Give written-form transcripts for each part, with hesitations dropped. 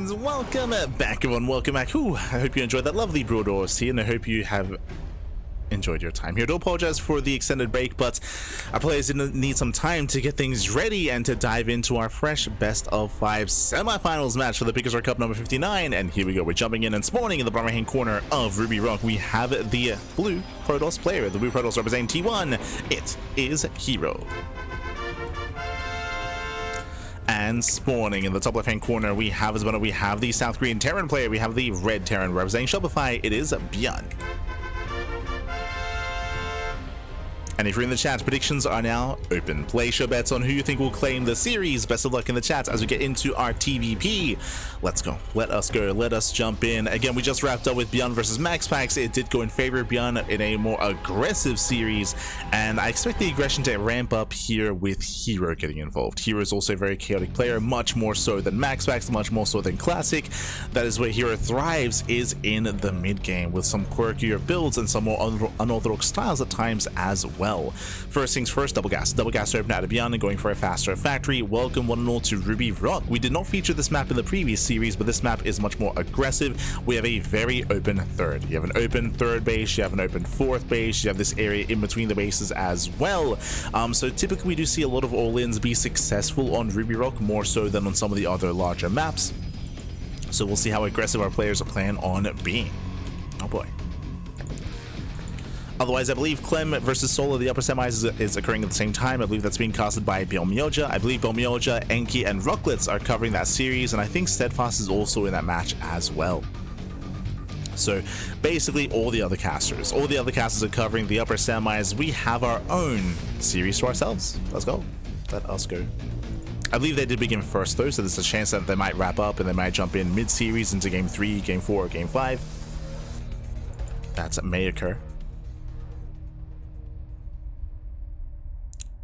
And welcome back, everyone. Welcome back. Ooh, I hope you enjoyed that lovely Broadors tea, and I hope you have enjoyed your time here. I do apologize for the extended break, but our players didn't need some time to get things ready and to dive into our fresh best of 5 semifinals match for the PiGosaur Cup number 59. And here we go. We're jumping in and spawning in the bottom right hand corner of Ruby Rock. We have the blue Protoss player. The blue Protoss representing T1. It is herO. And spawning in the top left hand corner, we have the South Korean Terran player. We have the red Terran representing Shopify. It is ByuN. And if you're in the chat, predictions are now open. Place your bets on who you think will claim the series. Best of luck in the chat as we get into our TVP. Let's go. Let us go. Let us jump in. Again, we just wrapped up with ByuN versus MaxPax. It did go in favor of ByuN in a more aggressive series, and I expect the aggression to ramp up here with herO getting involved. herO is also a very chaotic player, much more so than MaxPax, much more so than Classic. That is where herO thrives, is in the mid game with some quirkier builds and some more unorthodox styles at times as well. First things first, double gas open out of ByuN and going for a faster factory. Welcome one and all to Ruby Rock. We did not feature this map in the previous series, but this map is much more aggressive. We have a very open third. You have an open third base, you have an open fourth base, you have this area in between the bases as well. So typically we do see a lot of all-ins be successful on Ruby Rock, more so than on some of the other larger maps. So we'll see how aggressive our players plan on being. Oh boy. Otherwise, I believe Clem versus Solo, the upper semis, is occurring at the same time. I believe that's being casted by ByuN. I believe ByuN, Enki, and Rocklets are covering that series, and I think Steadfast is also in that match as well. So basically all the other casters are covering the upper semis. We have our own series to ourselves. Let's go. Let us go. I believe they did begin first though, so there's a chance that they might wrap up and they might jump in mid-series into game 3, game 4, game 5. That may occur.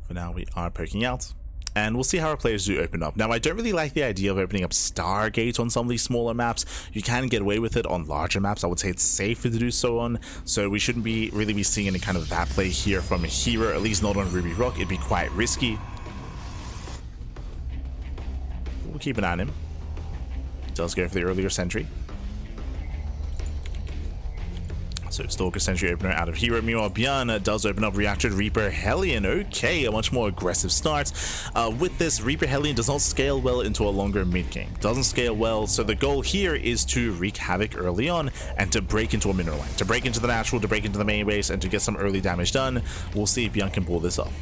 For now, we are poking out, and we'll see how our players do open up. Now, I don't really like the idea of opening up Stargate on some of these smaller maps. You can get away with it on larger maps. I would say it's safer to do so on, so we shouldn't really be seeing any kind of that play here from herO, at least not on Ruby Rock. It'd be quite risky. We'll keep an eye on him. He does go for the earlier sentry. So Stalker Sentry opener out of herO. Meanwhile, ByuN does open up Reactor Reaper Hellion. Okay, a much more aggressive start. With this, Reaper Hellion does not scale well into a longer mid game. Doesn't scale well, so the goal here is to wreak havoc early on and to break into a mineral line. To break into the natural, to break into the main base, and to get some early damage done. We'll see if ByuN can pull this off.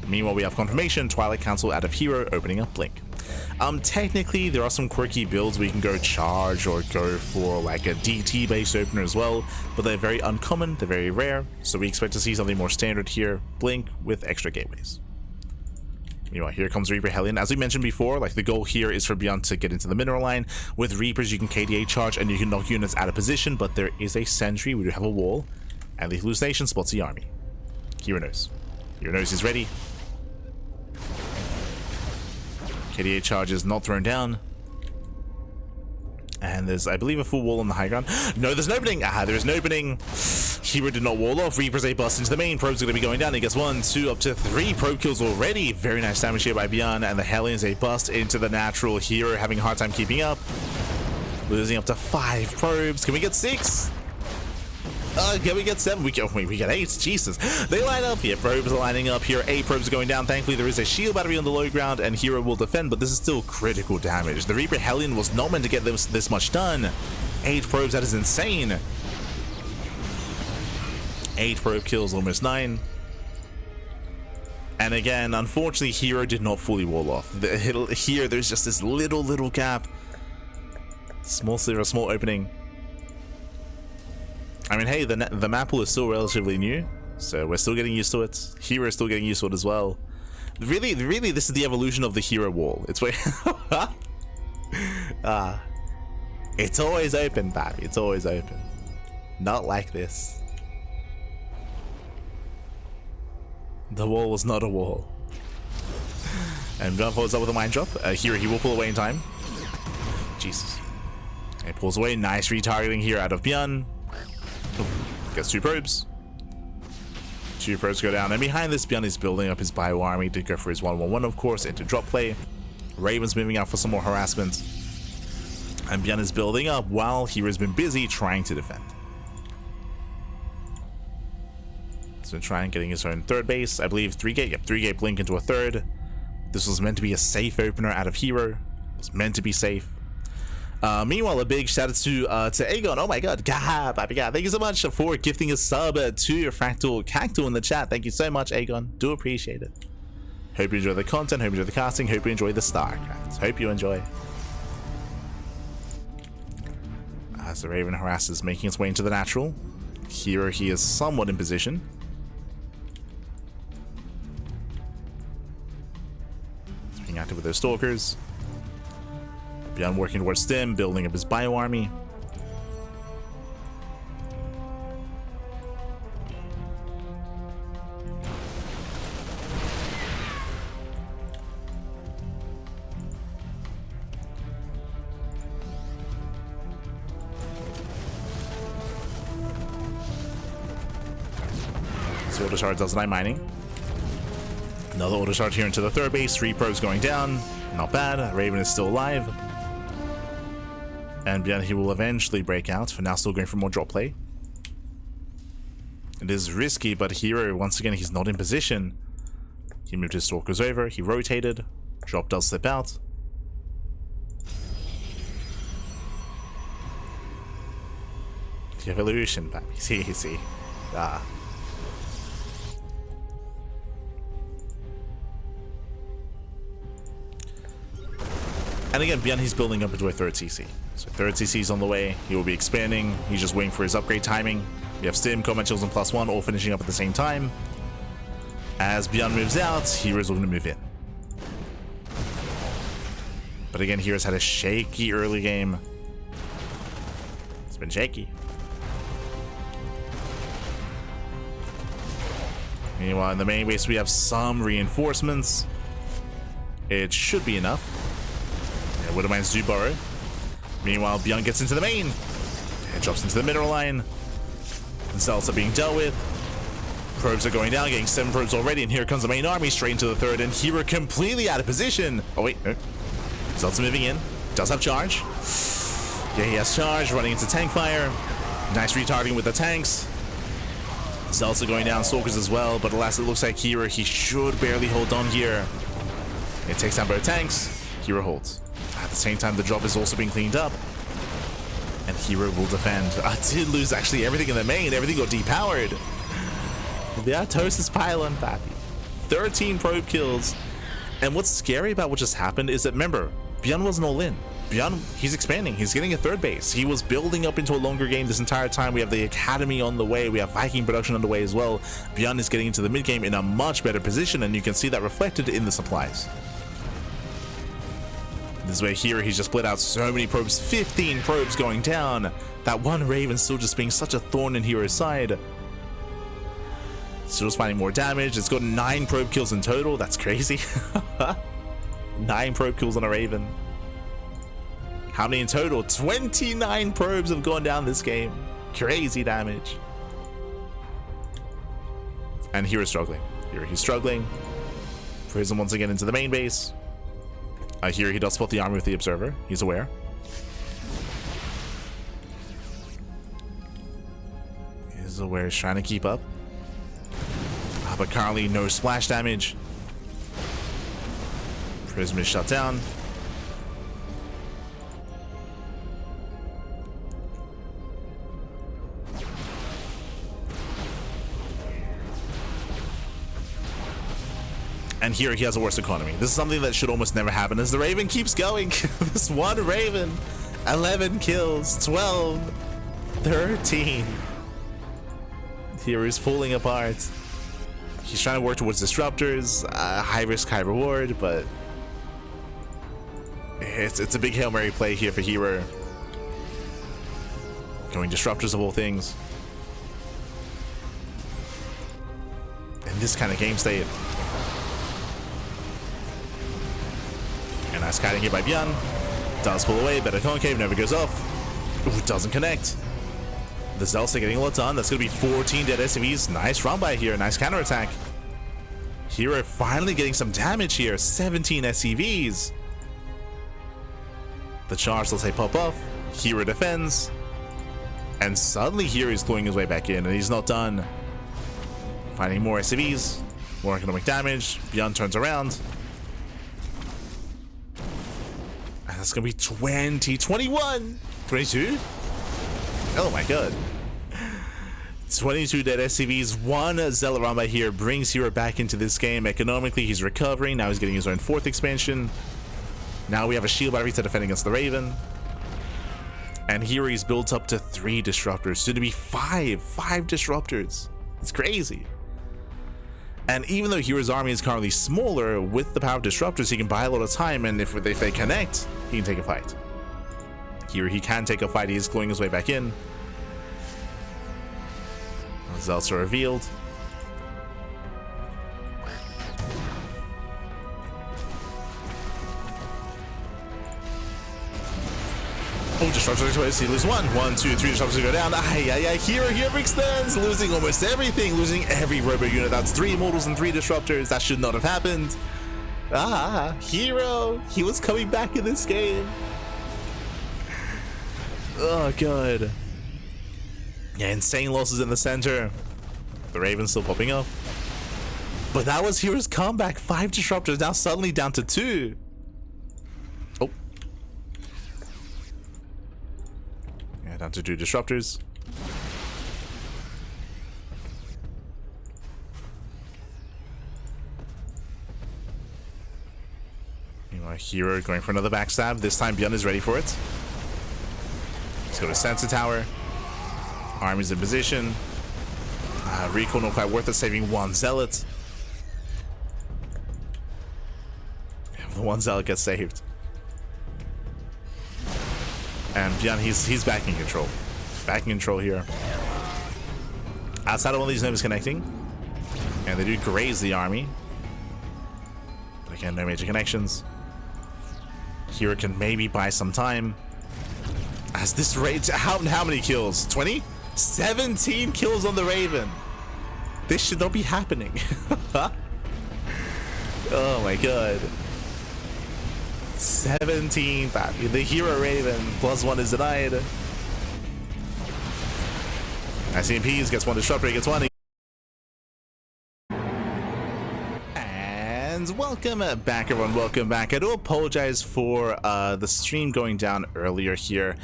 Meanwhile, we have confirmation, Twilight Council out of herO opening up Blink. Technically, there are some quirky builds where you can go charge or go for like a DT based opener as well, but they're very uncommon, they're very rare, so we expect to see something more standard here, Blink with extra gateways. Meanwhile, here comes Reaper Hellion. As we mentioned before, like the goal here is for ByuN to get into the mineral line. With Reapers, you can KDA charge and you can knock units out of position, but there is a sentry, we do have a wall, and the hallucination spots the army. herO knows. herO knows he's ready. KDA charge is not thrown down. And there's, I believe, a full wall on the high ground. No, there's an opening. There is an opening. herO did not wall off. Reaper's a bust into the main. Probe's going to be going down. He gets 1, 2, up to 3 probe kills already. Very nice damage here by ByuN. And the Hellion's a bust into the natural. herO having a hard time keeping up. Losing up to 5 probes. Can we get 6? Can we get 7? We get 8. Jesus. They line up here. Probes are lining up here. 8 probes are going down. Thankfully, there is a shield battery on the low ground, and herO will defend, but this is still critical damage. The Reaper Hellion was not meant to get this much done. 8 probes, that is insane. 8 probe kills, almost 9. And again, unfortunately, herO did not fully wall off. Here, there's just this little gap. Small sliver, small opening. I mean, hey, the map pool is still relatively new, so we're still getting used to it. herO is still getting used to it as well. Really, this is the evolution of the herO wall. It's where it's always open, Bab. It's always open. Not like this. The wall was not a wall. And ByuN follows up with a mine drop. herO, he will pull away in time. Jesus. He pulls away. Nice retargeting here out of ByuN. Gets 2 probes. 2 probes go down, and behind this, ByuN is building up his bio army to go for his 1-1-1, of course, into drop play. Raven's moving out for some more harassment. And ByuN is building up while hero's been busy trying to defend. He's been trying getting his own third base. I believe 3-gate. Yep, 3-gate blink into a third. This was meant to be a safe opener out of hero. It was meant to be safe. Meanwhile, a big shout out to Aegon. Oh my god, Baby God, thank you so much for gifting a sub to your Fractal Cactus in the chat. Thank you so much, Aegon. Do appreciate it. Hope you enjoy the content, hope you enjoy the casting, hope you enjoy the StarCraft. Hope you enjoy. As the Raven harasses, making its way into the natural. Here he is somewhat in position. He's being active with those stalkers. ByuN working towards Stim, building up his bio army. So auto charge does 9 mining. Another auto charge here into the third base. 3 probes going down. Not bad. Raven is still alive. And ByuN, he will eventually break out. For now, still going for more drop play. It is risky, but hero, once again, he's not in position. He moved his stalkers over. He rotated. Drop does slip out. The evolution, baby. See. Ah. And again, ByuN, he's building up into a third CC. So third CC is on the way. He will be expanding. He's just waiting for his upgrade timing. We have Stim, Combat Chills, and +1 all finishing up at the same time. As ByuN moves out, Heroes going to move in. But again, Heroes had a shaky early game. It's been shaky. Meanwhile, in the main base, we have some reinforcements. It should be enough. Widowmines do burrow. Meanwhile, ByuN gets into the main. It drops into the middle line. Zealots are being dealt with. Probes are going down, getting 7 probes already, and here comes the main army straight into the third, and hero completely out of position. Oh wait, no. Zealots are moving in. Does have charge. Yeah, he has charge, running into tank fire. Nice retargeting with the tanks. Zealots are going down, stalkers as well, but alas, it looks like hero, he should barely hold on here. It takes down both tanks. Hero holds. At the same time, the drop is also being cleaned up. And hero will defend. I did lose actually everything in the main. Everything got depowered. The Artosis pylon, pappy. 13 probe kills. And what's scary about what just happened is that, remember, ByuN wasn't all in. ByuN, he's expanding. He's getting a third base. He was building up into a longer game this entire time. We have the Academy on the way. We have Viking production on the way as well. ByuN is getting into the mid game in a much better position, and you can see that reflected in the supplies. This way here, he's just split out so many probes, 15 probes going down. That one Raven still just being such a thorn in Hero's side. Still just finding more damage. It's got 9 probe kills in total. That's crazy. 9 probe kills on a Raven. How many in total? 29 probes have gone down this game. Crazy damage. And Hero's struggling. Here he's struggling. Prism once again into the main base. Here he does spot the army with the observer. He's aware. He's aware. He's trying to keep up. But currently no splash damage. Prism is shut down. And here he has a worse economy. This is something that should almost never happen as the Raven keeps going. This one Raven. 11 kills. 12. 13. Here he's falling apart. He's trying to work towards disruptors. High risk, high reward, but it's a big Hail Mary play here for hero. Going disruptors of all things. In this kind of game state. And nice kiting here by ByuN. Does pull away, better concave, never goes off. Ooh, doesn't connect. The Zealots are getting a lot done. That's going to be 14 dead SCVs. Nice run by here. Nice counterattack. Hero finally getting some damage here. 17 SCVs. The charge, let's say, pop off. herO defends. And suddenly herO is clawing his way back in, and he's not done. Finding more SCVs, more economic damage. ByuN turns around. And that's going to be 20, 21, 22. Oh my god. 22 dead SCVs, one Zealot run by here brings herO back into this game. Economically, he's recovering. Now he's getting his own 4th expansion. Now we have a shield battery to defend against the Raven. And here he's built up to 3 disruptors, soon to be 5 disruptors. It's crazy. And even though herO's army is currently smaller, with the power of disruptors, he can buy a lot of time, and if they connect, he can take a fight. Here he can take a fight. He is clawing his way back in. Results are revealed. Oh, disruptors, he loses 1, 2, 3 disruptors go down. herO here extends, losing almost everything, losing every robo unit. That's 3 immortals and 3 disruptors. That should not have happened. herO, he was coming back in this game. Oh god. Yeah, insane losses in the center. The Raven's still popping up. But that was herO's comeback. 5 disruptors, now suddenly down to 2. Oh. Yeah, down to 2 disruptors. Meanwhile, herO going for another backstab. This time ByuN is ready for it. Let's go to Sensor Tower. Army's in position. Recall not quite worth it, saving 1 Zealot. The 1 Zealot gets saved. And ByuN, he's back in control. Back in control here. Outside of one of these nodes connecting. And they do graze the army. But again, no major connections. herO can maybe buy some time. As this rate, how many kills? 20? 17 kills on the Raven. This should not be happening. Oh my god. 17. The herO Raven +1 is denied. ICMPs gets 1 disruptor, gets 1. And welcome back, everyone. Welcome back. I do apologize for the stream going down earlier here.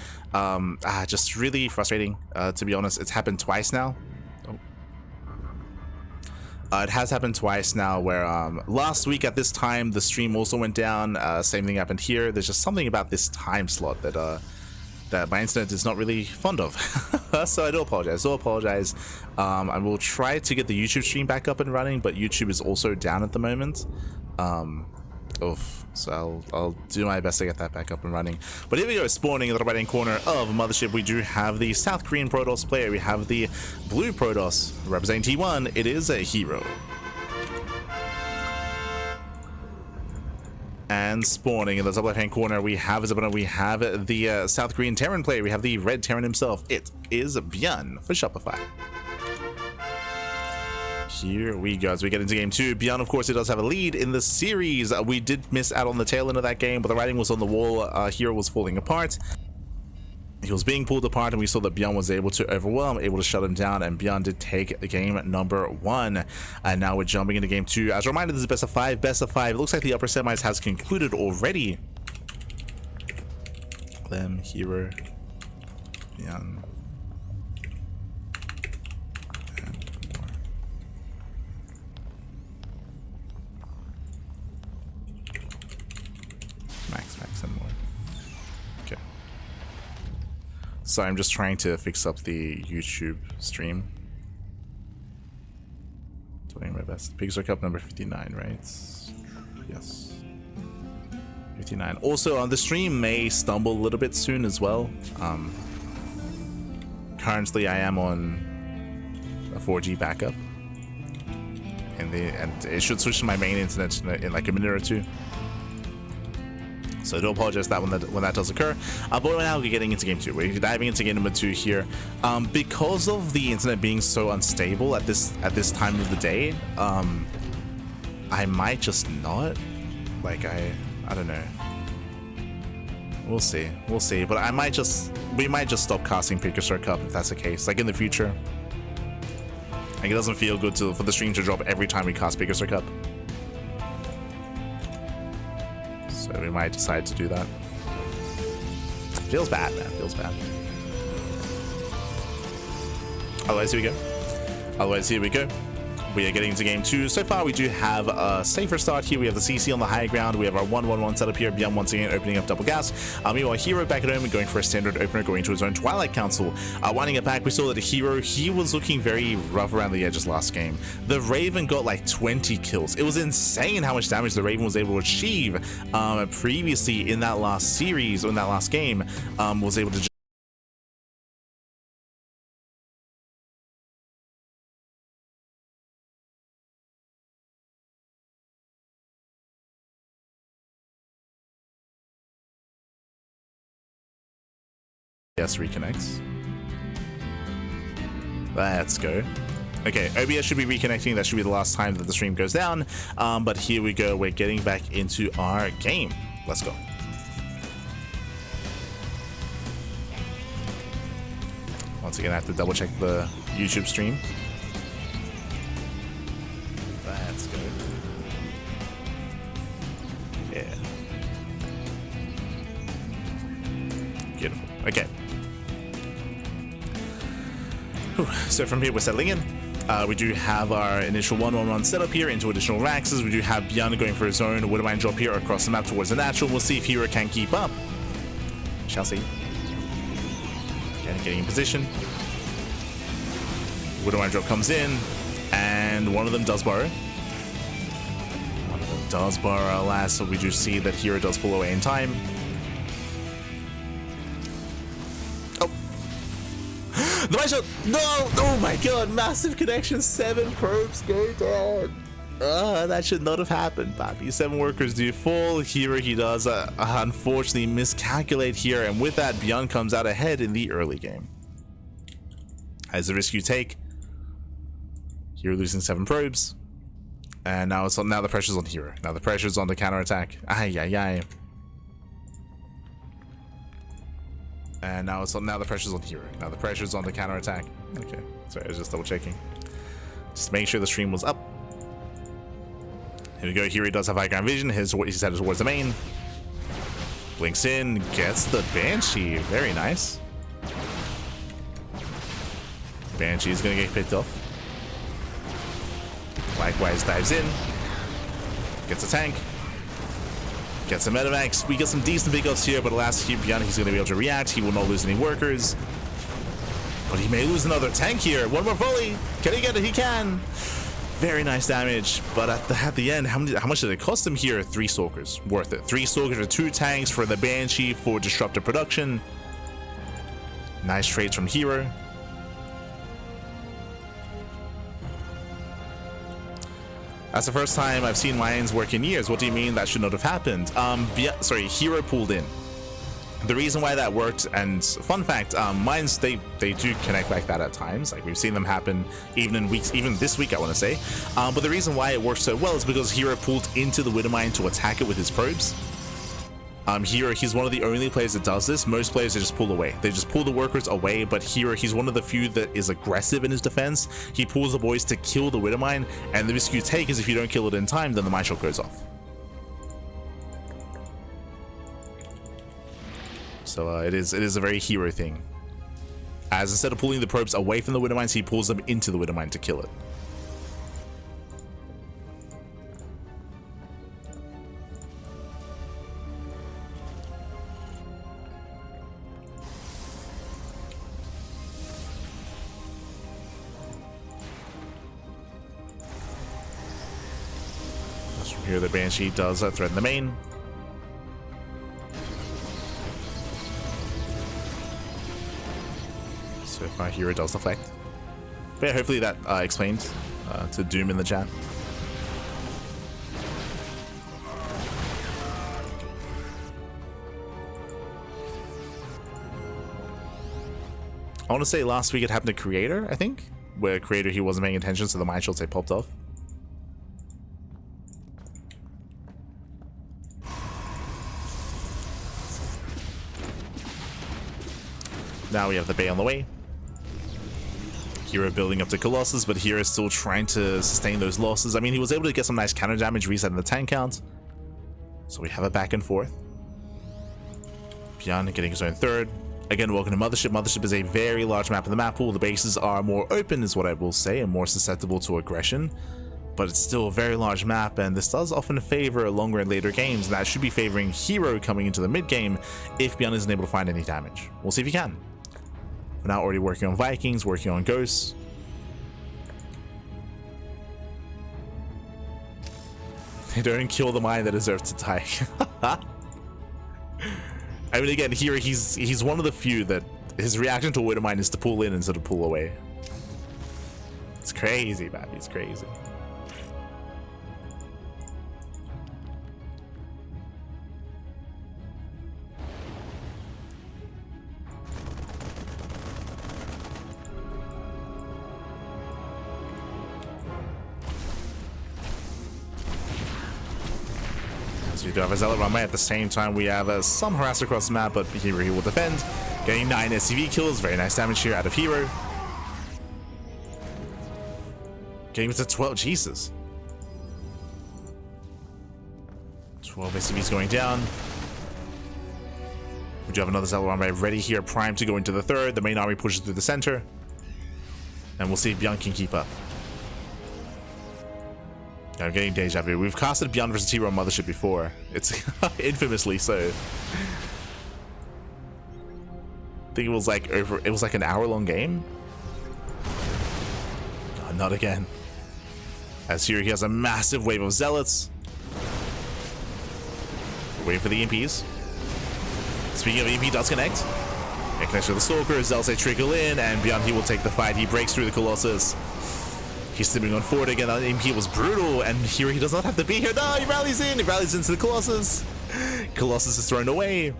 Just really frustrating, to be honest. It's happened twice now. It has happened twice now where last week at this time the stream also went down. Same thing happened here. There's just something about this time slot that that my internet is not really fond of. So I do apologize. I will try to get the YouTube stream back up and running, but YouTube is also down at the moment. So I'll do my best to get that back up and running. But here we go, spawning in the right hand corner of Mothership. We do have the South Korean Protoss player. We have the blue Protoss representing T1. It is a herO. And spawning in the top left hand corner, we have the South Korean Terran player. We have the red Terran himself. It is ByuN for Shopify. Here we go as we get into game 2. ByuN, of course, it does have a lead in the series. We did miss out on the tail end of that game, but the writing was on the wall. herO was falling apart. He was being pulled apart, and we saw that ByuN was able to overwhelm, able to shut him down, and ByuN did take game number 1. And now we're jumping into game 2. As a reminder, this is best of 5. Best of 5. It looks like the upper semis has concluded already. Them, herO, ByuN. Max and more. Okay. So I'm just trying to fix up the YouTube stream. Doing my best. PiGosaur Cup number 59, right? Yes. 59. Also, the stream may stumble a little bit soon as well. Currently, I am on a 4G backup, and it should switch to my main internet in like a minute or 2. So I do apologize that when that does occur. But we're now getting into game 2. We're diving into game number 2 here. Because of the internet being so unstable at this time of the day, I might just not. Like I don't know. We'll see. We'll see. But we might just stop casting PiGosaur Cup if that's the case. Like in the future. Like it doesn't feel good for the stream to drop every time we cast PiGosaur Cup. So we might decide to do that. Feels bad, man. Feels bad. Otherwise, here we go. Otherwise, here we go. We are getting into game 2. So far, we do have a safer start here. We have the CC on the high ground. We have our 1-1-1 setup here. ByuN once again opening up double gas. Meanwhile, herO back at home and going for a standard opener, going to his own Twilight Council. Winding it back, we saw that herO, he was looking very rough around the edges last game. The Raven got like 20 kills. It was insane how much damage the Raven was able to achieve previously in that last series, or in that last game, was able to yes, reconnects. Let's go. Okay, OBS should be reconnecting. That should be the last time that the stream goes down. But here we go. We're getting back into our game. Let's go. Once again, I have to double check the YouTube stream. Let's go. Yeah. Beautiful. Okay. So from here we're settling in. We do have our initial 1-1-1 setup here into additional Raxes. We do have ByuN going for his own Widowmine drop here across the map towards the natural. We'll see if herO can keep up. Shall see. Okay, getting in position. Widowmine drop comes in, and one of them does borrow. One of them does borrow, alas, so we do see that herO does pull away in time. The mic shot! No! Oh my god! Massive connection! 7 probes go down! That should not have happened, Papi. 7 workers do fall. herO, he does unfortunately miscalculate here, and with that, ByuN comes out ahead in the early game. As the risk you take, herO losing 7 probes, and now the pressure's on herO. Now the pressure's on the counterattack. Ay ay ay. And now the pressure's on herO. Now the pressure's on the counterattack. Okay, sorry, I was just double checking. Just make sure the stream was up. Here we go. herO does have high ground vision. He's headed towards the main. Blinks in, gets the Banshee. Very nice. Banshee's gonna get picked off. Likewise dives in. Gets a tank. Gets a Metamax. We get some decent big ups here, but alas, ByuN, he's going to be able to react. He will not lose any workers. But he may lose another tank here. One more volley. Can he get it? He can. Very nice damage. But at the end, how much did it cost him here? 3 Stalkers. Worth it. 3 Stalkers for 2 tanks for the Banshee for disruptive production. Nice trades from herO. That's the first time I've seen mines work in years. What do you mean that should not have happened? Sorry, herO pulled in. The reason why that worked, and fun fact, mines, they do connect like that at times. Like we've seen them happen even this week, I want to say. But the reason why it works so well is because herO pulled into the Widowmine to attack it with his probes. herO, he's one of the only players that does this. Most players, they just pull away. They just pull the workers away, but herO, he's one of the few that is aggressive in his defense. He pulls the boys to kill the Widowmine, and the risk you take is if you don't kill it in time, then the mine shot goes off. So it is a very herO thing. As instead of pulling the probes away from the Widowmines, he pulls them into the Widowmine to kill it. Here the Banshee does threaten the main. So far herO does deflect. But yeah, hopefully that explained to Doom in the chat. I want to say last week it happened to Creator, I think, where Creator, he wasn't paying attention, so the mine shots, they popped off. now. We have the Bay on the way. herO building up to Colossus, but herO is still trying to sustain those losses. I mean, he was able to get some nice counter damage, resetting the tank count. So we have a back and forth. ByuN getting his own third. Again, welcome to Mothership. Mothership is a very large map in the map pool. The bases are more open, is what I will say, and more susceptible to aggression. But it's still a very large map, and this does often favor longer and later games. And that should be favoring herO coming into the mid game if ByuN isn't able to find any damage. We'll see if he can. We're now already working on Vikings, working on Ghosts. They don't kill the mine that deserves to die. I mean, again, here he's one of the few that his reaction to a Widow Mine is to pull in instead of pull away. It's crazy, man. He's crazy. We do have a Zealot runway. At the same time, we have some harass across the map, but here he will defend. Getting 9 SCV kills. Very nice damage here out of herO. Getting to 12. Jesus. 12 SCVs going down. We do have another Zealot runway ready here, primed to go into the third. The main army pushes through the center. And we'll see if ByuN can keep up. I'm getting deja vu. We've casted ByuN versus herO on Mothership before. It's infamously so. I think it was like an hour-long game. Oh, not again. As here he has a massive wave of Zealots. Waiting for the EMPs. Speaking of EMP, does connect. It connects with the Stalker. Zealots they trickle in, and ByuN he will take the fight. He breaks through the Colossus. He's slipping on forward again. That MP was brutal, and here he does not have to be here. No, he rallies in. He rallies into the Colossus. Colossus is thrown away.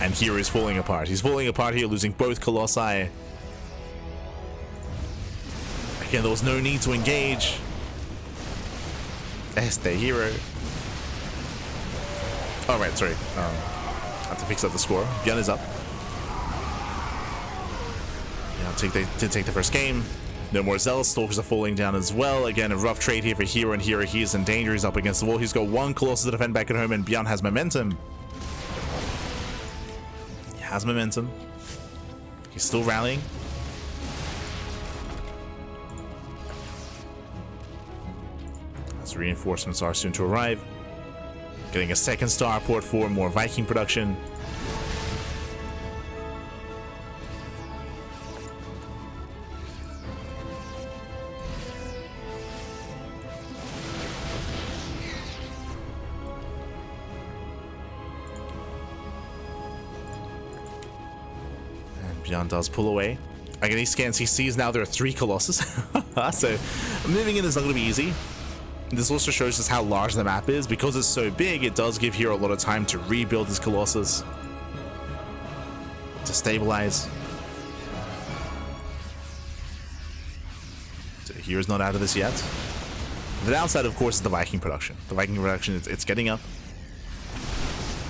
And here is falling apart. He's falling apart here, losing both Colossi. Again, there was no need to engage. Este herO. Oh, right, sorry. I have to fix up the score. ByuN is up. Yeah, did take the first game. No more Zealots. Stalkers are falling down as well. Again, a rough trade here for herO, and herO he is in danger. He's up against the wall. He's got one Colossus to defend back at home, and ByuN has momentum. He has momentum. He's still rallying. As reinforcements are soon to arrive. Getting a second starport for more Viking production. ByuN does pull away. Again, he scans, he sees now there are 3 Colossus. So moving in is not going to be easy. This also shows us how large the map is. Because it's so big, it does give herO a lot of time to rebuild his Colossus. To stabilize. So herO's not out of this yet. The downside, of course, is the Viking production. The Viking production, it's getting up.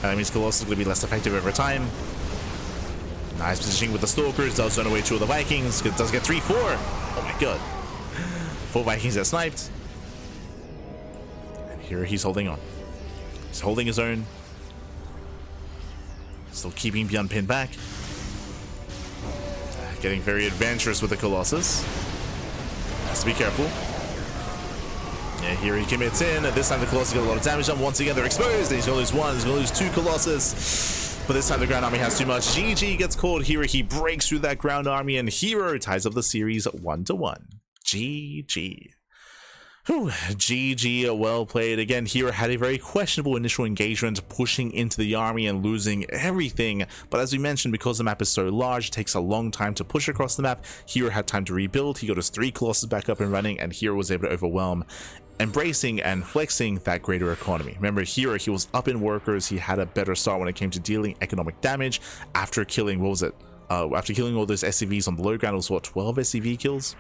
That means Colossus is going to be less effective over time. Nice positioning with the Stalkers. Does run away 2 of the Vikings. Does get 3-4. Oh my god. 4 Vikings get sniped. And here he's holding on. He's holding his own. Still keeping ByuN pinned back. Getting very adventurous with the Colossus. Has to be careful. Yeah, here he commits in. This time the Colossus got a lot of damage done. Once again, they're exposed. And he's going to lose 1. He's going to lose 2 Colossus. But this time the ground army has too much. GG gets called. herO he breaks through that ground army, and herO ties up the series 1-1. GG. Whew, GG, well played. Again, herO had a very questionable initial engagement, pushing into the army and losing everything. But as we mentioned, because the map is so large, it takes a long time to push across the map. herO had time to rebuild. He got his 3 Colossus back up and running, and herO was able to overwhelm, embracing and flexing that greater economy. Remember, herO, he was up in workers. He had a better start when it came to dealing economic damage after killing, what was it? After killing all those SCVs on the low ground, it was what, 12 SCV kills?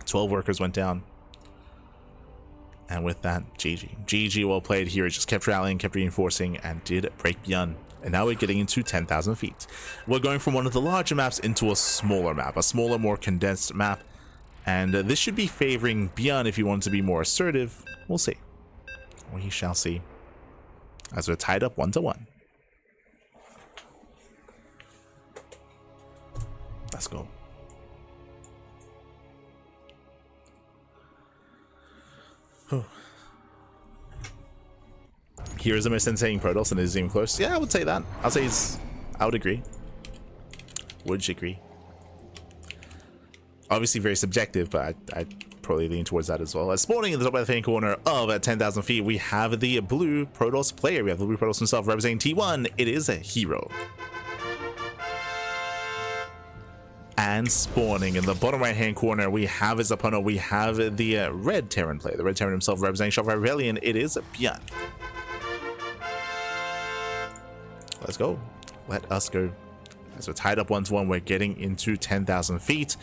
12 workers went down. And with that, GG. GG, well played. herO just kept rallying, kept reinforcing, and did break ByuN. And now we're getting into 10,000 feet. We're going from one of the larger maps into a smaller map, a smaller, more condensed map. And this should be favoring ByuN if you want to be more assertive. We'll see. We shall see. As we're tied up 1-1. Let's go. Here is the most entertaining Protoss and it is even close. Yeah, I would say that. I would agree. Would agree. Obviously very subjective, but I'd probably lean towards that as well. As spawning in the top left-hand corner of at 10,000 feet, we have the blue Protoss player. We have the blue Protoss himself representing T1. It is a herO. And spawning in the bottom right-hand corner, we have his opponent. We have the red Terran player. The red Terran himself representing Shopify Rebellion. It is ByuN. Let's go. Let us go. As we're tied up 1-1, we're getting into 10,000 feet.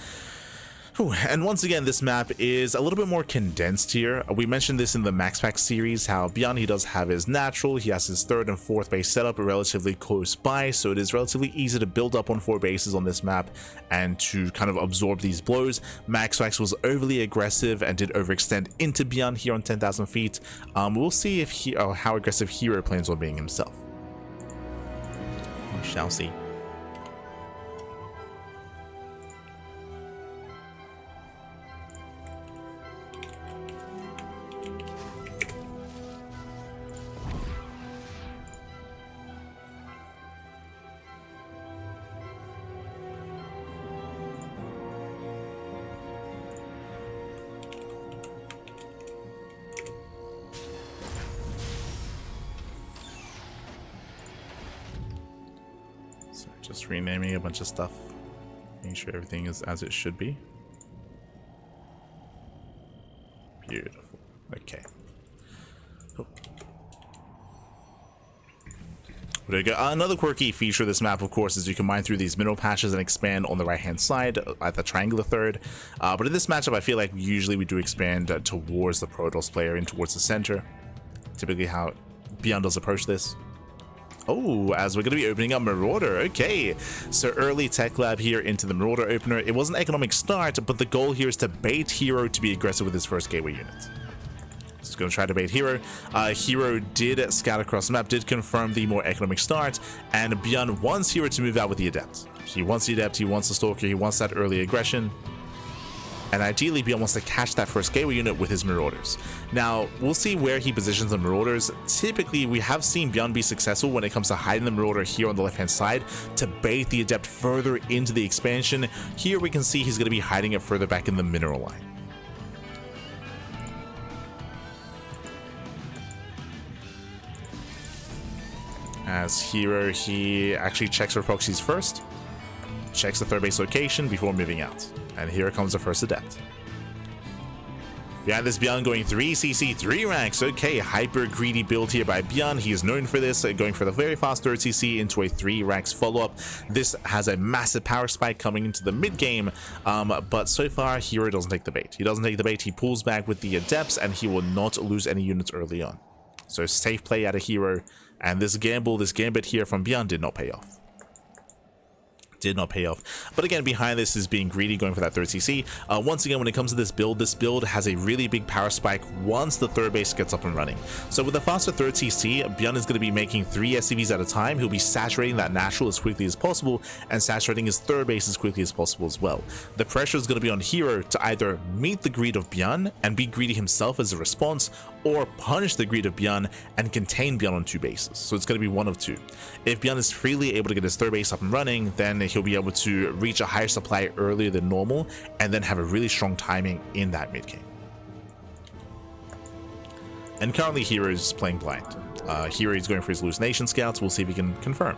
Whew. And once again, this map is a little bit more condensed here. We mentioned this in the Max Pack series, how ByuN, he does have his natural, he has his third and fourth base setup relatively close by, so it is relatively easy to build up on 4 bases on this map and to kind of absorb these blows. Max Pack was overly aggressive and did overextend into ByuN here on 10,000 feet. We'll see if how aggressive herO plans on being himself. We shall see. Just renaming a bunch of stuff, making sure everything is as it should be. Beautiful. Okay. Oh. There you go. Another quirky feature of this map, of course, is you can mine through these mineral patches and expand on the right-hand side at the triangular third. But in this matchup, I feel like usually we do expand towards the Protoss player and towards the center. Typically how ByuN does approach this. Oh, as we're going to be opening up Marauder. Okay, so early tech lab here into the Marauder opener. It was an economic start, but the goal here is to bait herO to be aggressive with his first gateway unit. So he's going to try to bait herO. herO did scout across the map, did confirm the more economic start, and ByuN wants herO to move out with the Adept. He wants the Adept, he wants the Stalker, he wants that early aggression. And ideally, ByuN wants to catch that first gateway unit with his Marauders. Now, we'll see where he positions the Marauders. Typically, we have seen ByuN be successful when it comes to hiding the Marauder here on the left-hand side to bait the Adept further into the expansion. Here we can see he's going to be hiding it further back in the mineral line. As herO, he actually checks for proxies first, checks the third base location before moving out. And here comes the first Adept. Behind this, ByuN going 3 CC, 3 ranks. Okay, hyper greedy build here by ByuN. He is known for this, going for the very fast 3rd CC into a 3 ranks follow-up. This has a massive power spike coming into the mid-game, but so far, herO doesn't take the bait. He doesn't take the bait, he pulls back with the Adepts, and he will not lose any units early on. So safe play out of herO, and this gambit here from ByuN did not pay off. But again, behind this is being greedy, going for that 3rd CC. Once again, when it comes to this build has a really big power spike once the 3rd base gets up and running. So with the faster 3rd CC, ByuN is going to be making 3 SCVs at a time. He'll be saturating that natural as quickly as possible and saturating his 3rd base as quickly as possible as well. The pressure is going to be on herO to either meet the greed of ByuN and be greedy himself as a response, or punish the greed of ByuN and contain ByuN on 2 bases. So it's going to be one of 2. If ByuN is freely able to get his 3rd base up and running, then he'll be able to reach a higher supply earlier than normal and then have a really strong timing in that mid game. And currently herO is playing blind. herO is going for his hallucination scouts. We'll see if he can confirm.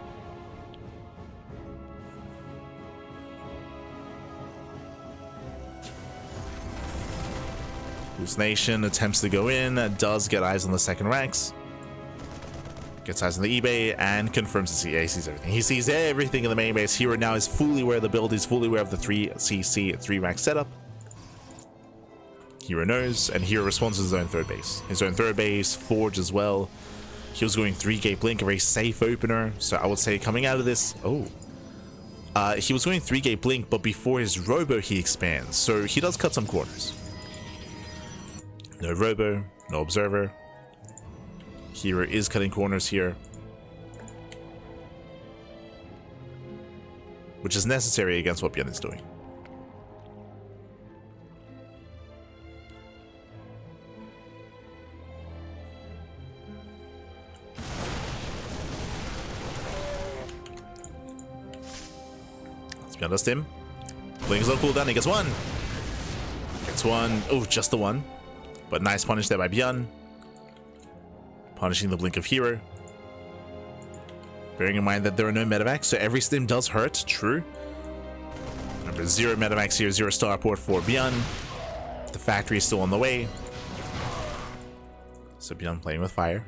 Hallucination attempts to go in, does get eyes on the 2nd ranks. Gets eyes on the eBay and confirms he sees everything. He sees everything in the main base. herO now is fully aware of the build. He's fully aware of the 3CC 3 rank setup. herO knows, and herO responds to his own 3rd base. His own 3rd base, Forge as well. He was going 3-gate blink, a very safe opener. So I would say coming out of this, he was going 3-gate blink, but before his robo he expands, so he does cut some corners. No robo, no observer. herO is cutting corners here, which is necessary against what ByuN is doing. ByuN does him. Blink is on cooldown, he gets one. Gets one. Oh, just the one. But nice punish there by ByuN. Punishing the blink of herO. Bearing in mind that there are no medevacs, so every stim does hurt, true. Remember, 0 medevacs here, 0 starport for ByuN. The factory is still on the way. So ByuN playing with fire.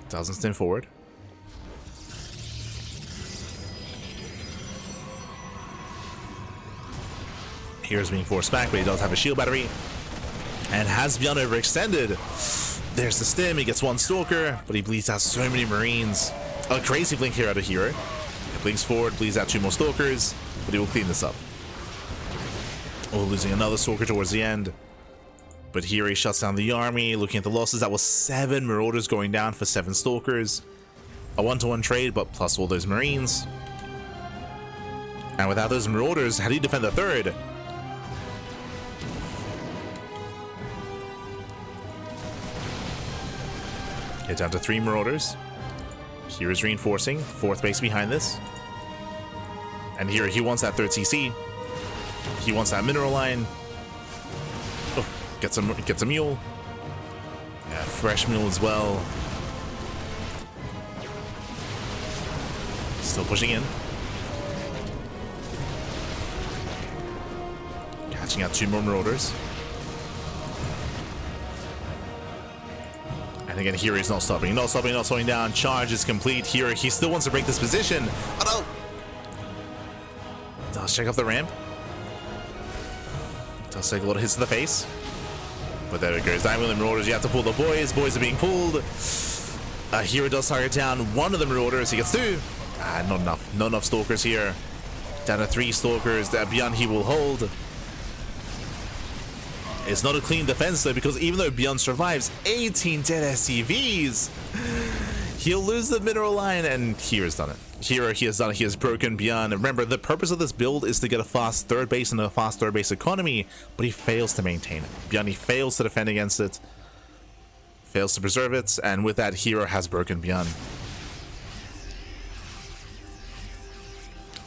Doesn't stim forward. hero's being forced back, but he does have a shield battery. And has ByuN overextended. There's the stim, he gets one stalker, but he bleeds out so many marines. A crazy blink here out of herO. He blinks forward, bleeds out 2 more stalkers, but he will clean this up. Oh, losing another stalker towards the end. But here he shuts down the army. Looking at the losses, that was 7 marauders going down for 7 stalkers. A 1-to-1 trade, but plus all those marines. And without those marauders, how do you defend the third? Get down to 3 marauders. hero's reinforcing, 4th base behind this. And here he wants that 3rd CC. He wants that mineral line. Oh, gets a mule. Yeah, fresh mule as well. Still pushing in. Catching out 2 more marauders. And again, here he's not stopping, not slowing down. Charge is complete. Here he still wants to break this position. Oh no! Does check off the ramp. Does take a little hits to the face. But there it goes. Dying with the marauders. You have to pull the boys. Boys are being pulled. Here does target down 1 of the marauders. He gets 2. Not enough. Not enough stalkers here. Down to 3 stalkers. That ByuN he will hold. It's not a clean defense though, because even though ByuN survives 18 dead SCVs, he'll lose the mineral line, and hero's done it. He has done it. He has broken ByuN. Remember, the purpose of this build is to get a fast 3rd base and a fast 3rd base economy, but he fails to maintain it. ByuN, he fails to defend against it, fails to preserve it, and with that, herO has broken ByuN.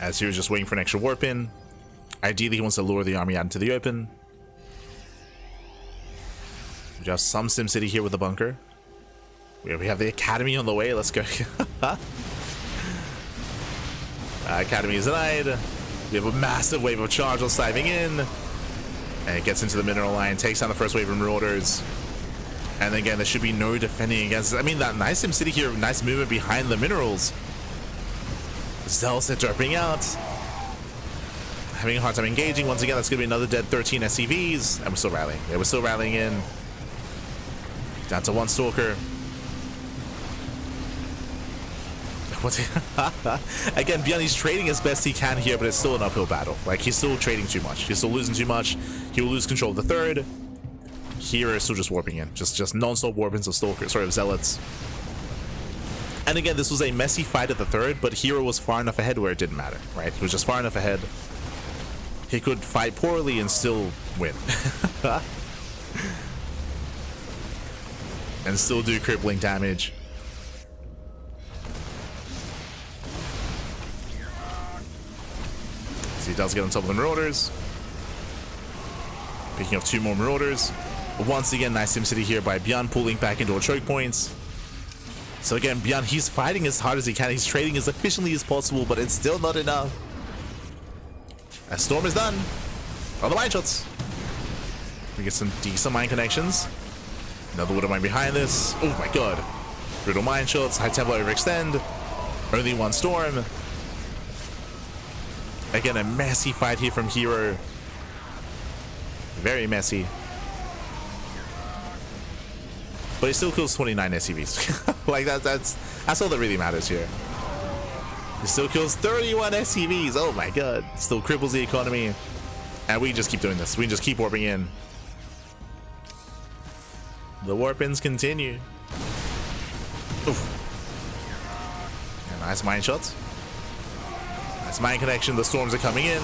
As hero's just waiting for an extra warp in. Ideally, he wants to lure the army out into the open. We have some SimCity here with the bunker. We have the academy on the way. Let's go. Academy is denied. We have a massive wave of charge diving in. And it gets into the mineral line, takes down the first wave of marauders. And again, there should be no defending against it. I mean, that nice SimCity here, nice movement behind the minerals. Zealots are dropping out. Having a hard time engaging. Once again, that's going to be another dead 13 SCVs. And we're still rallying. Yeah, we're still rallying in. Down to 1 stalker. Again, ByuN, he's trading as best he can here, but it's still an uphill battle. Like, he's still trading too much. He's still losing too much. He will lose control of the 3rd. Here is still just warping in. Just non-stop warpings of stalkers, sorry, of zealots. And again, this was a messy fight at the 3rd, but herO was far enough ahead where it didn't matter, right? He was just far enough ahead. He could fight poorly and still win. And still do crippling damage. So he does get on top of the marauders. Picking up 2 more marauders. Once again, nice SimCity here by ByuN, pulling back into our choke points. So again, ByuN, he's fighting as hard as he can. He's trading as efficiently as possible, but it's still not enough. As Storm is done. On the mine shots. We get some decent mine connections. Another Widow Mine behind this. Oh my god. Brutal mine shots. High tempo overextend. Only 1 storm. Again, a messy fight here from herO. Very messy. But he still kills 29 SCVs. Like that's all that really matters here. He still kills 31 SCVs. Oh my god. Still cripples the economy. And we just keep doing this. We just keep warping in. The warp-ins continue. Oof. Yeah, nice mine shots. Nice mine connection. The storms are coming in.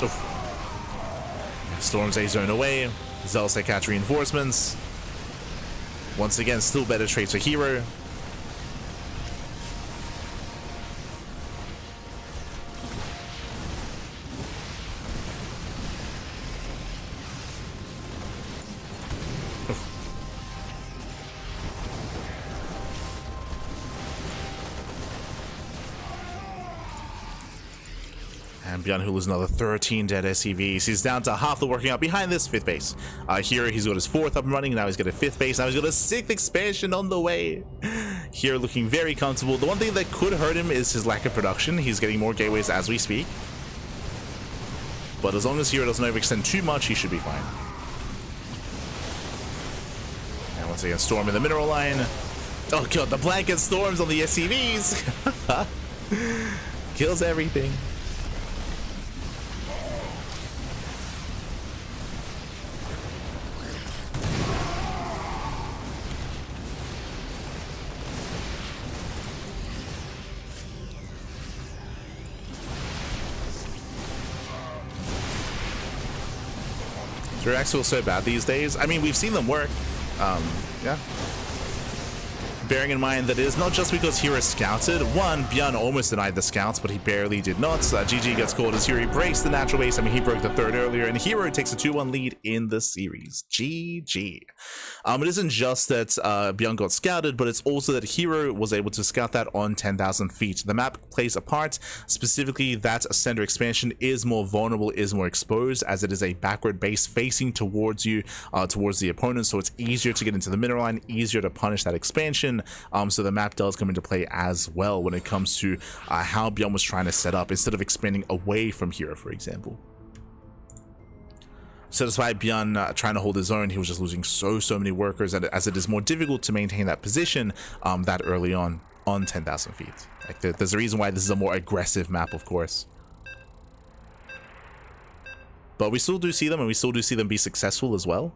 Oof. Storms a zone away. Zelsa catch reinforcements. Once again, still better traits for herO. And ByuN who loses another 13 dead SCVs. He's down to half the working out behind this 5th base. Here he's got his 4th up and running. Now he's got a 5th base. Now he's got a 6th expansion on the way. Here looking very comfortable. The one thing that could hurt him is his lack of production. He's getting more gateways as we speak. But as long as here doesn't overextend too much, he should be fine. And once again, storm in the mineral line. Oh god, the blanket storms on the SCVs. Kills everything. Durax feels so bad these days. I mean, we've seen them work. Yeah. Bearing in mind that it is not just because herO scouted. One, ByuN almost denied the scouts, but he barely did not. GG gets called as herO breaks the natural base. I mean, he broke the 3rd earlier, and herO takes a 2-1 lead in the series. GG. It isn't just that ByuN got scouted, but it's also that herO was able to scout that on 10,000 feet. The map plays a part. Specifically, that center expansion is more vulnerable, is more exposed, as it is a backward base facing towards you, towards the opponent, so it's easier to get into the mineral line, easier to punish that expansion. So the map does come into play as well when it comes to how ByuN was trying to set up instead of expanding away from herO, for example. So despite ByuN trying to hold his own, he was just losing so many workers, and as it is more difficult to maintain that position that early on 10,000 feet. Like there's a reason why this is a more aggressive map, of course. But we still do see them, and we still do see them be successful as well.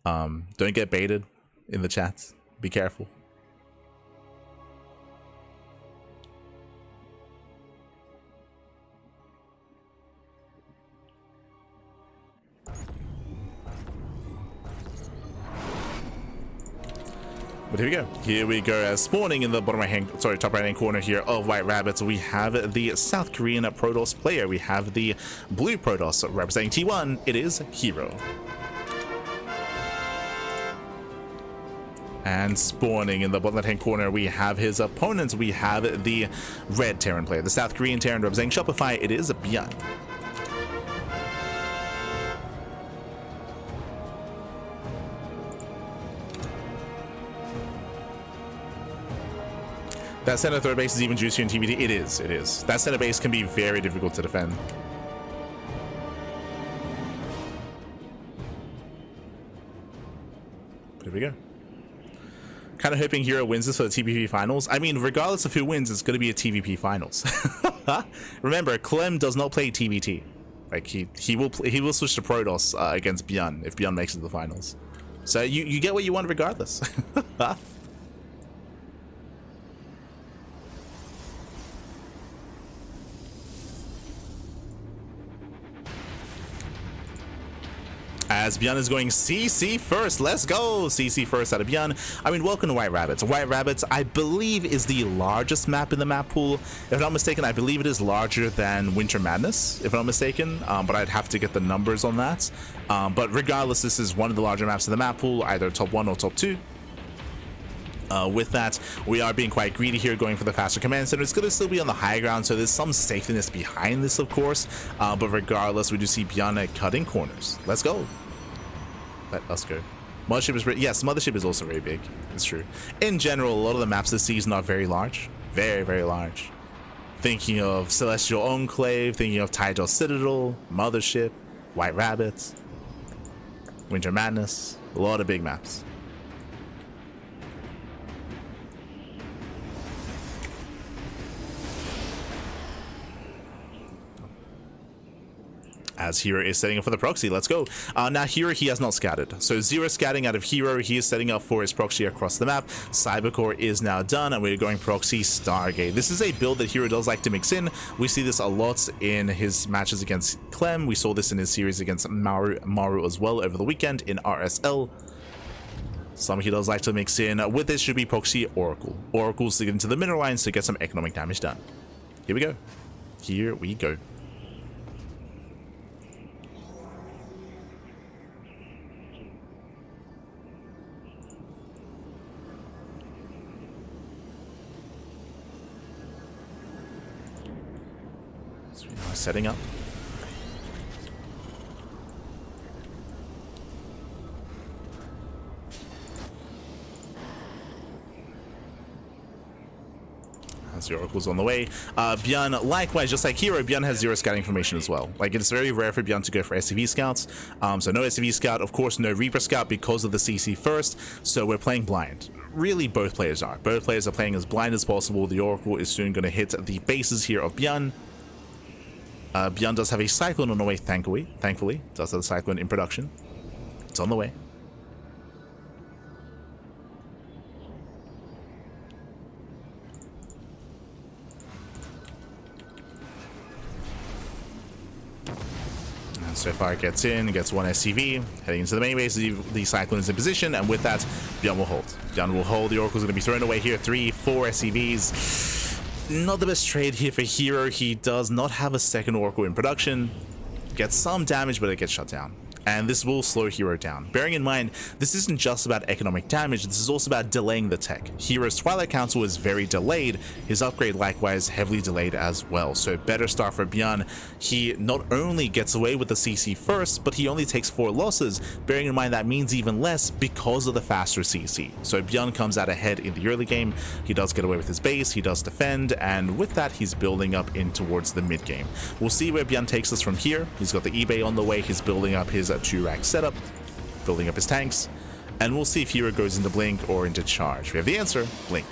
Don't get baited in the chats. Be careful. But here we go. Here we go. Spawning in the top right hand corner here of White Rabbits, we have the South Korean Protoss player. We have the blue Protoss representing T1. It is herO. And spawning in the bottom left hand corner, we have his opponents. We have the red Terran player, the South Korean Terran representing Shopify. It is ByuN. That center 3rd base is even juicier in PvT. It is. That center base can be very difficult to defend. But here we go. Kind of hoping herO wins this for the TVP finals. I mean, regardless of who wins, it's going to be a TVP finals. Remember, Clem does not play TVT. Like he will switch to Protoss against ByuN if ByuN makes it to the finals. So you get what you want regardless. As ByuN is going CC first. Let's go. CC first out of ByuN. I mean, welcome to White Rabbits. White Rabbits, I believe, is the largest map in the map pool. If I'm not mistaken, I believe it is larger than Winter Madness, if I'm not mistaken. But I'd have to get the numbers on that. But regardless, this is one of the larger maps in the map pool, either top 1 or top 2. With that, we are being quite greedy here, going for the faster command center. It's going to still be on the high ground, so there's some safetyness behind this, of course. But regardless, we do see ByuN cutting corners. Let's go. Let us go. Mothership is yes, Mothership is also very big. It's true. In general, a lot of the maps this season are very large. Very large. Thinking of Celestial Enclave, thinking of Tidal Citadel, Mothership, White Rabbits, Winter Madness, a lot of big maps. As herO is setting up for the proxy, let's go. Now herO, he has not scattered, so 0 scatting out of herO. He is setting up for his proxy across the map. Cybercore is now done, and we're going proxy Stargate. This is a build that herO does like to mix in. We see this a lot in his matches against Clem. We saw this in his series against Maru as well over the weekend in RSL. Something he does like to mix in with this should be proxy Oracle. Oracles to get into the middle lines to get some economic damage done. Here we go. Here we go. Setting up. As the Oracle's on the way. ByuN, likewise, just like herO, ByuN has 0 scouting information as well. Like, it's very rare for ByuN to go for SCV scouts. So no SCV scout, of course, no Reaper scout because of the CC first. So we're playing blind. Really, both players are. Both players are playing as blind as possible. The Oracle is soon going to hit the bases here of ByuN. ByuN does have a Cyclone on the way, thankfully. Does have a Cyclone in production. It's on the way. And so far it gets in, gets 1 SCV, heading into the main base. The Cyclone is in position, and with that, ByuN will hold. ByuN will hold. The Oracle's going to be thrown away here. 3, 4 SCVs. Not the best trade here for herO. He does not have a second Oracle in production. Gets some damage, but it gets shut down. And this will slow herO down. Bearing in mind, this isn't just about economic damage, this is also about delaying the tech. herO's Twilight Council is very delayed, his upgrade likewise heavily delayed as well. So better start for ByuN. He not only gets away with the CC first, but he only takes 4 losses. Bearing in mind that means even less because of the faster CC. So ByuN comes out ahead in the early game. He does get away with his base, he does defend, and with that he's building up in towards the mid game. We'll see where ByuN takes us from here. He's got the eBay on the way, he's building up his 2-rack setup, building up his tanks, and we'll see if herO goes into Blink or into Charge. We have the answer, Blink.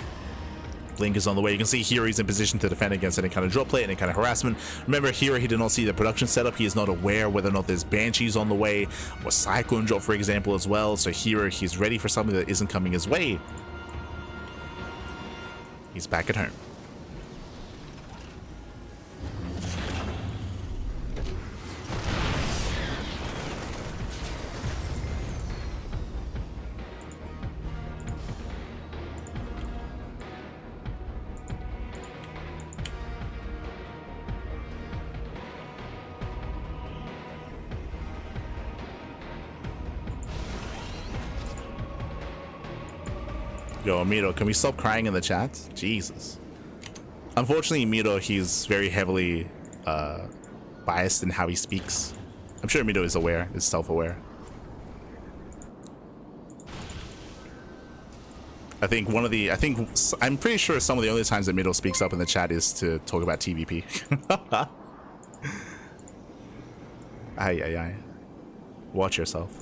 Blink is on the way. You can see here he's in position to defend against any kind of drop play, any kind of harassment. Remember, here he did not see the production setup. He is not aware whether or not there's Banshees on the way or Cyclone drop, for example, as well. So here he's ready for something that isn't coming his way. He's back at home. Yo, Miro, can we stop crying in the chat? Jesus. Unfortunately, Miro, he's very heavily biased in how he speaks. I'm sure Miro is aware, is self-aware. I'm pretty sure some of the only times that Miro speaks up in the chat is to talk about TVP. Aye. Watch yourself.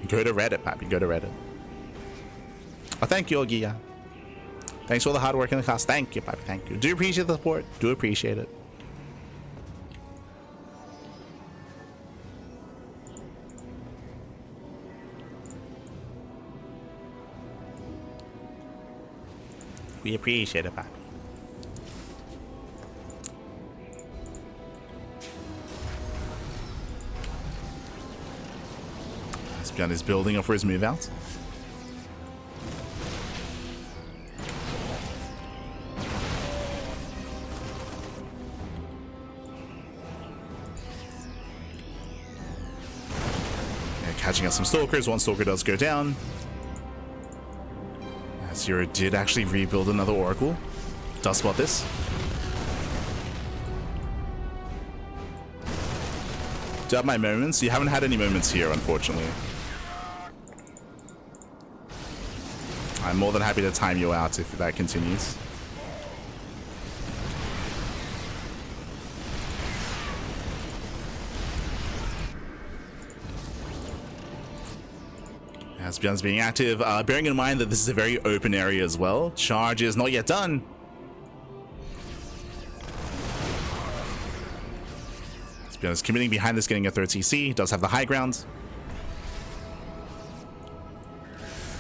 Go to Reddit, Pappy. Go to Reddit. Oh, thank you, Ogia. Thanks for all the hard work in the class. Thank you, Pappy. Thank you. Do appreciate the support. Do appreciate it. We appreciate it, Pappy. ByuN is building up for his move out. And catching up some Stalkers. 1 Stalker does go down. As herO did actually rebuild another Oracle. Does spot this. Do you have my moments? You haven't had any moments here, unfortunately. I'm more than happy to time you out if that continues. As ByuN's being active, bearing in mind that this is a very open area as well. Charge is not yet done. ByuN is committing behind this, getting a third CC. Does have the high ground.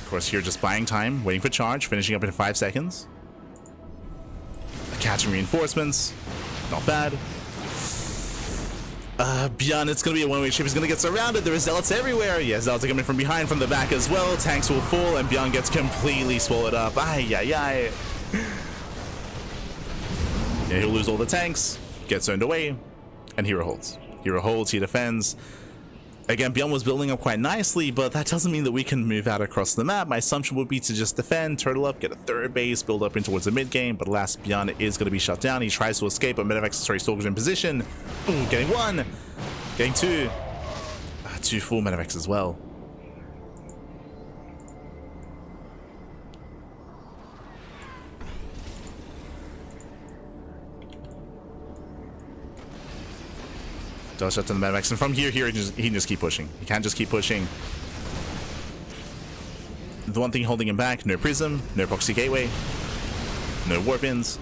Of course, here just buying time, waiting for charge, finishing up in 5 seconds. Catching reinforcements. Not bad. ByuN, it's going to be a one-way trip. He's going to get surrounded. There are zealots everywhere. Yeah, zealots are coming from behind, from the back as well. Tanks will fall, and ByuN gets completely swallowed up. Ay, ay, ay. Yeah, he'll lose all the tanks, gets turned away, and herO holds. herO holds, he defends. Again, ByuN was building up quite nicely, but that doesn't mean that we can move out across the map. My assumption would be to just defend, turtle up, get a third base, build up in towards the mid game, but alas, ByuN is going to be shut down. He tries to escape, but Stalker's in position. Ooh, getting one, getting two. Two full Medivacs as well. Does shut down the Medivacs, and from here he can just keep pushing. He can't just keep pushing. The one thing holding him back: no Prism, no Proxy Gateway, no Warp-ins.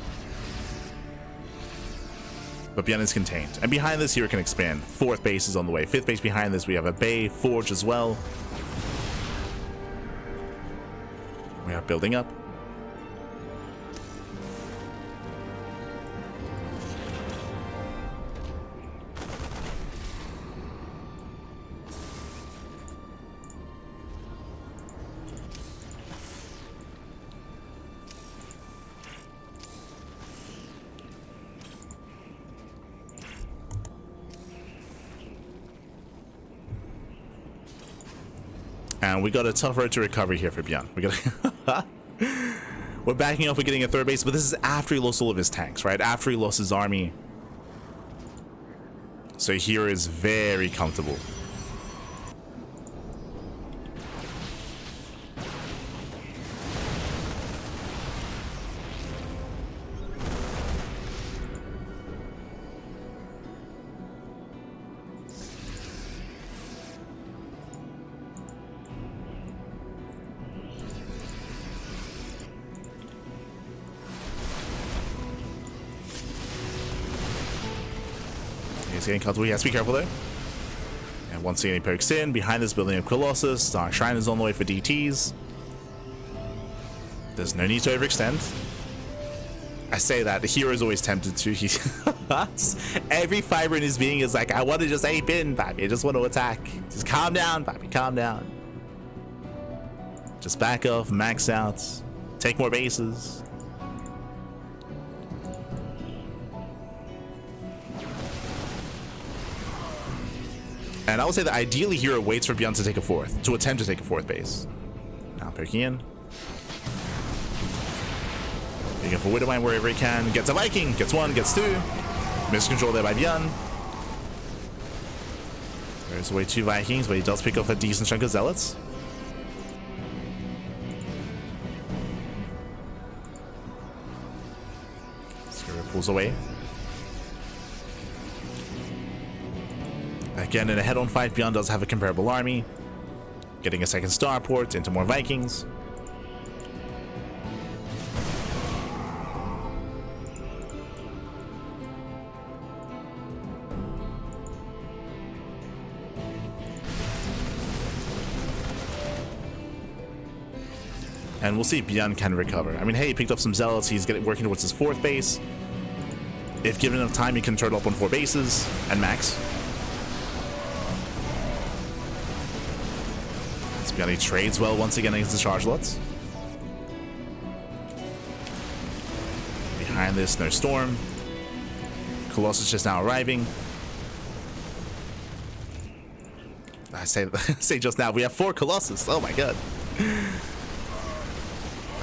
But ByuN is contained, and behind this here it can expand. Fourth base is on the way. Fifth base behind this, we have a Bay Forge as well. We are building up. And we got a tough road to recovery here for ByuN. We're backing off, we're getting a third base, but this is after he lost all of his tanks, right? After he lost his army. So here is very comfortable. He's getting comfortable. He has to be careful though. And once again, he pokes in. Behind this, building up Colossus. Dark Shrine is on the way for DTs. There's no need to overextend. I say that. The hero is always tempted to. Every fiber in his being is like, I want to just ape in, Pappy. I just want to attack. Just calm down, Pappy. Calm down. Just back off, max out, take more bases. And I would say that ideally herO waits for ByuN to take a fourth, to attempt to take a fourth base. Now poking in. Looking for Widowmine wherever he can. Gets a Viking, gets one, gets two. Miscontrol there by ByuN. There's away two Vikings, but he does pick off a decent chunk of Zealots. Skirbo pulls away. Again, in a head-on fight, ByuN does have a comparable army. Getting a second starport into more Vikings. And we'll see if ByuN can recover. I mean, hey, he picked up some Zealots. He's working towards his fourth base. If given enough time, he can turtle up on 4 bases and max. ByuN trades well once again against the charge lots. Behind this, no Storm. Colossus just now arriving. I say just now, we have 4 Colossus. Oh my god.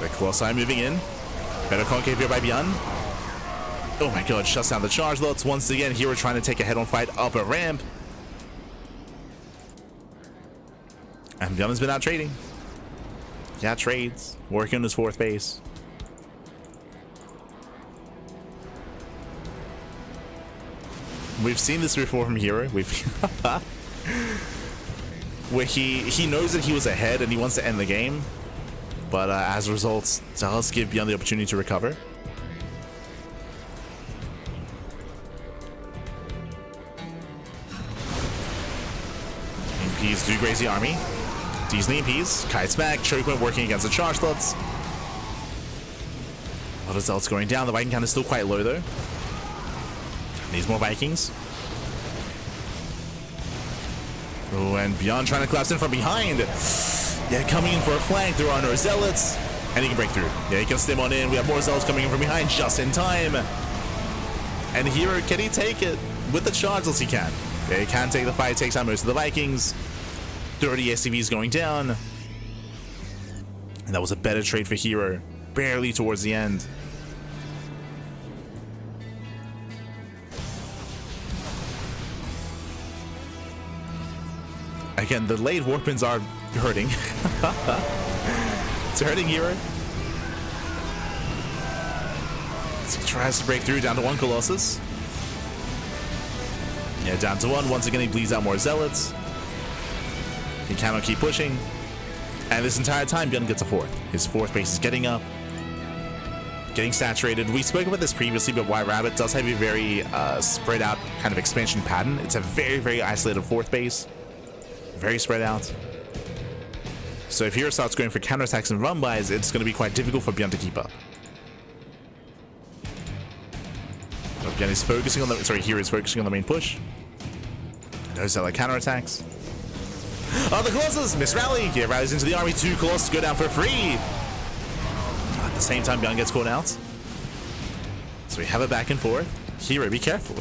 The Colossi moving in. Better concave here by ByuN. Oh my god, shuts down the charge lots. Once again, here we're trying to take a head-on fight up a ramp. And ByuN has been out trading. Yeah, trades. Working on his fourth base. We've seen this before from herO. Where he knows that he was ahead and he wants to end the game, but as a result, does give ByuN the opportunity to recover. EMPs do graze the army. Disney EMPs, kites back, chokepoint working against the charge slots. A lot of zealots going down. The Viking count is still quite low though. Needs more Vikings. Oh, and ByuN trying to collapse in from behind. Yeah, coming in for a flank. There are no zealots, and he can break through. Yeah, he can stim on in. We have more zealots coming in from behind just in time. And herO, can he take it with the charge? Yes, he can. Yeah, he can take the fight. Takes out most of the Vikings. 30 SCVs going down. And that was a better trade for herO. Barely towards the end. Again, the late warpins are hurting. It's hurting herO. So he tries to break through down to 1 Colossus. Yeah, down to 1. Once again, he bleeds out more zealots. He cannot keep pushing. And this entire time, ByuN gets a 4th. His 4th base is getting up. Getting saturated. We spoke about this previously, but White Rabbit does have a very spread out kind of expansion pattern. It's a very, very isolated 4th base. Very spread out. So if herO starts going for counterattacks and run-bys, it's going to be quite difficult for ByuN to keep up. So ByuN is focusing on the... Sorry, herO is focusing on the main push. No zealot counterattacks. Oh, the Colossus! Miss rally! Yeah, rallies into the army. 2 Colossus go down for free. At the same time, ByuN gets caught out. So we have a back and forth. herO, be careful.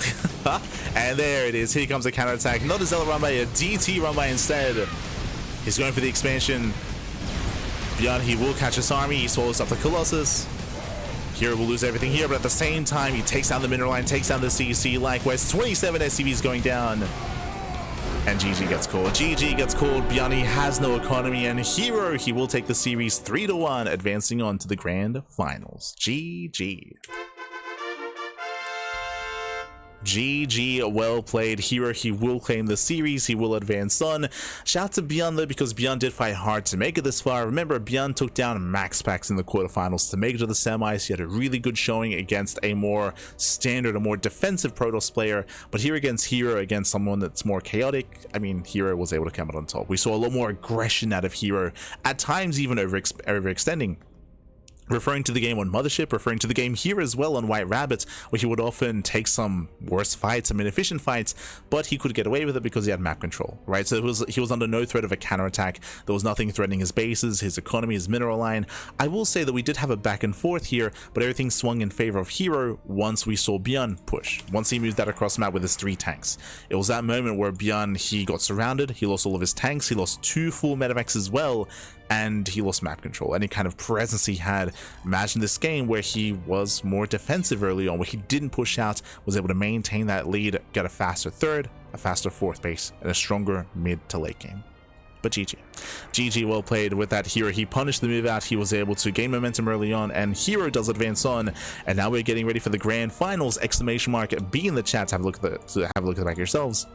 And there it is. Here comes a counterattack. Not a zealot run by, a DT run by instead. He's going for the expansion. ByuN, he will catch this army. He swallows up the Colossus. herO will lose everything here, but at the same time, he takes down the mineral line, takes down the CC. Likewise, 27 SCVs going down. And GG gets called. GG gets called. ByuN, he has no economy. And herO, he will take the series 3-1, advancing on to the grand finals. GG. GG, well played. herO, he will claim the series. He will advance on. Shout out to ByuN though, because ByuN did fight hard to make it this far. Remember, ByuN took down MaxPax in the quarterfinals to make it to the semis. He had a really good showing against a more standard, a more defensive Protoss player. But here against herO, against someone that's more chaotic, I mean, herO was able to come out on top. We saw a lot more aggression out of herO, at times even overextending. Referring to the game on Mothership, referring to the game here as well on White Rabbit, where he would often take some worse fights, some inefficient fights, but he could get away with it because he had map control, right? So he was under no threat of a counterattack. There was nothing threatening his bases, his economy, his mineral line. I will say that we did have a back and forth here, but everything swung in favor of herO once we saw ByuN push. Once he moved that across the map with his 3 tanks. It was that moment where ByuN, he got surrounded, he lost all of his tanks, he lost 2 full medevacs as well, and he lost map control. Any kind of presence he had. Imagine this game where he was more defensive early on, where he didn't push out, was able to maintain that lead, get a faster 3rd, a faster 4th base, and a stronger mid to late game. But GG. GG, well played with that herO. He punished the move out. He was able to gain momentum early on, and herO does advance on. And now we're getting ready for the grand finals! Exclamation mark. Be in the chat to have a look at the back yourselves.